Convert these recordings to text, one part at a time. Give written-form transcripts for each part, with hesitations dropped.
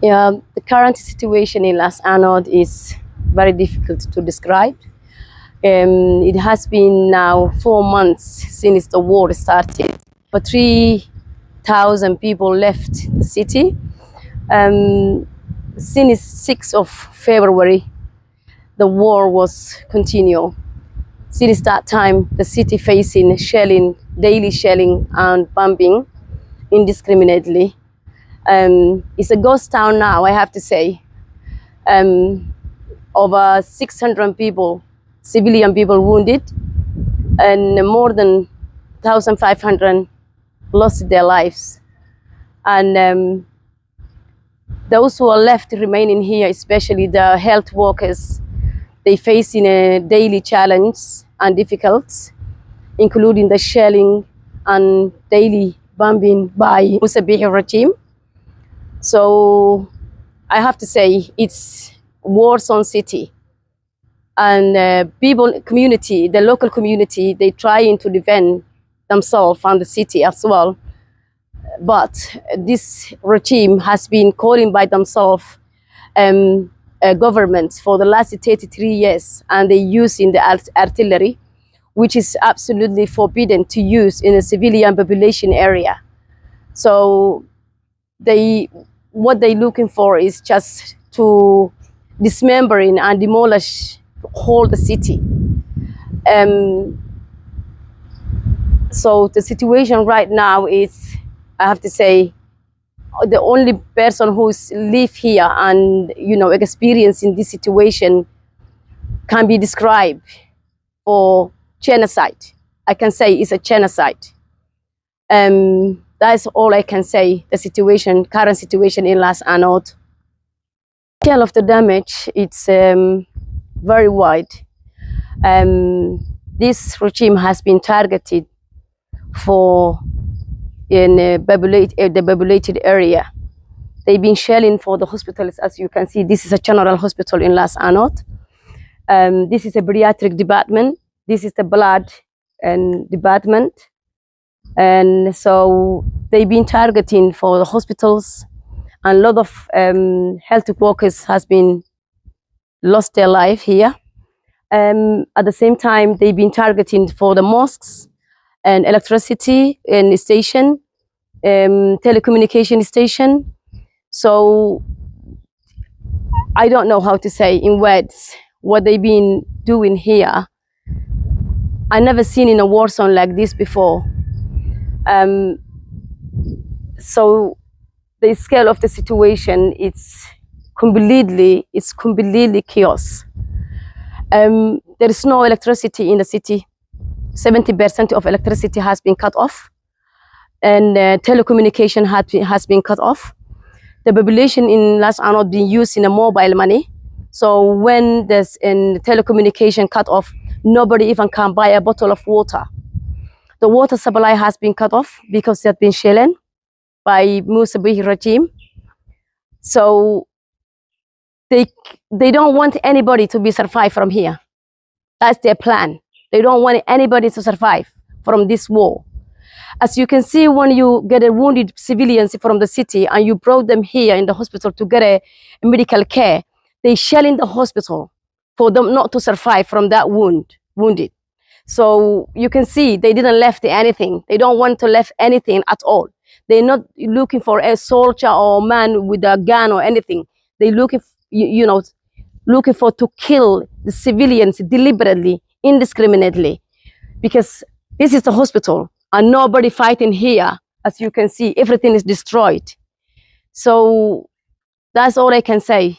Yeah, the current situation in Laascaanood is very difficult to describe. It has been now 4 months since the war started. But 3,000 people left the city. Since 6th of February, the war was continued. Since that time, the city facing shelling, daily shelling and bombing indiscriminately. It's a ghost town now, I have to say. Over 600 people, civilian people wounded, and more than 1,500 lost their lives. And those who are left remaining here, especially the health workers, they facing a daily challenge and difficulties, including the shelling and daily bombing by Musabihi regime. So I have to say it's war-torn city, and people, community, the local community, they trying to defend themselves and the city as well. But this regime has been calling by themselves government for the last 33 years, and they using the artillery, which is absolutely forbidden to use in a civilian population area. So what they're looking for is just to dismembering and demolish whole the city. So the situation right now is, I have to say, the only person who's live here and experiencing this situation can be described for genocide. I can say it's a genocide. That's all I can say. The current situation in Laascaanood. The scale of the damage, it's very wide. This regime has been targeted for in the populated area. They've been shelling for the hospitals. As you can see, this is a general hospital in Laascaanood. This is a pediatric department. This is the blood department. And so they've been targeting for the hospitals, and a lot of health workers has been lost their life here. At the same time, they've been targeting for the mosques and electricity and station, telecommunication station. So I don't know how to say in words what they've been doing here. I never seen in a war zone like this before. So the scale of the situation, it's completely chaos. There is no electricity in the city. 70% of electricity has been cut off, and telecommunication has been cut off. The population in Laascaanood being used in a mobile money. So when there's telecommunication cut off, nobody even can buy a bottle of water. The water supply has been cut off because they have been shelling by Musabihi regime. So they don't want anybody to be survive from here. That's their plan. They don't want anybody to survive from this war. As you can see, when you get a wounded civilians from the city and you brought them here in the hospital to get a medical care, they shell in the hospital for them not to survive from that wounded. So you can see they didn't left anything. They don't want to left anything at all. They're not looking for a soldier or man with a gun or anything. They're looking, looking for to kill the civilians deliberately, indiscriminately, because this is the hospital and nobody fighting here. As you can see, everything is destroyed. So that's all I can say,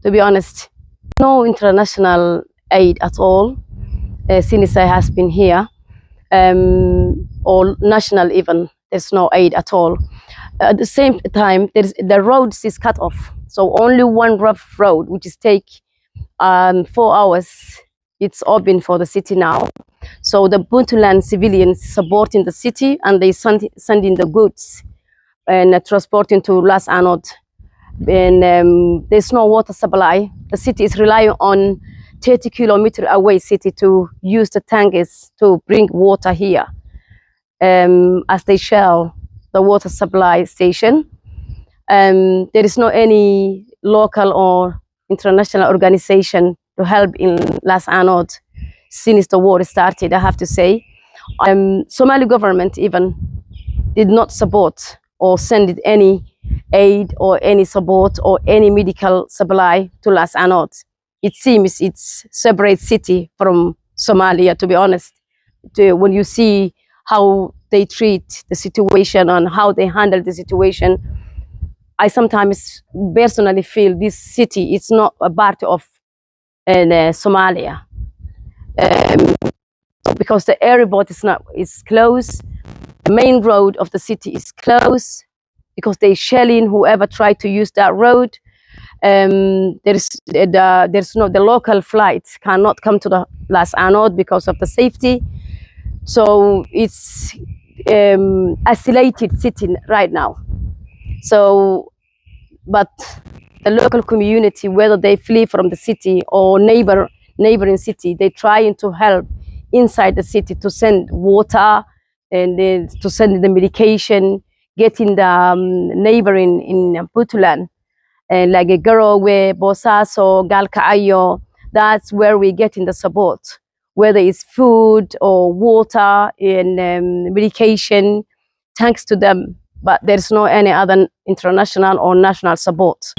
to be honest. No international aid at all since I has been here, or national even. There's no aid at all. At the same time, the roads is cut off. So only one rough road, which is take 4 hours, it's open for the city now. So the Puntland civilians supporting the city, and they sending the goods and transporting to Laascaanood. And there's no water supply. The city is relying on 30 kilometers away city to use the tankers to bring water here, as they shell the water supply station. There is no any local or international organization to help in Laascaanood since the war started, I have to say. Somali government even did not support or send any aid or any support or any medical supply to Laascaanood. It seems it's separate city from Somalia, to be honest. When you see how they treat the situation and how they handle the situation, I sometimes personally feel this city is not a part of Somalia, because the airport is closed. The main road of the city is closed because they shelling whoever tried to use that road. There's no, the local flights cannot come to the Laascaanood because of the safety. So it's isolated city right now. So, but the local community, whether they flee from the city or neighboring city, they trying to help inside the city to send water and then to send the medication, getting the neighboring in Puntland, and like a Garowe, Bosaso, Galkaayo. That's where we get in the support, whether it's food or water and medication, thanks to them. But there's no any other international or national support.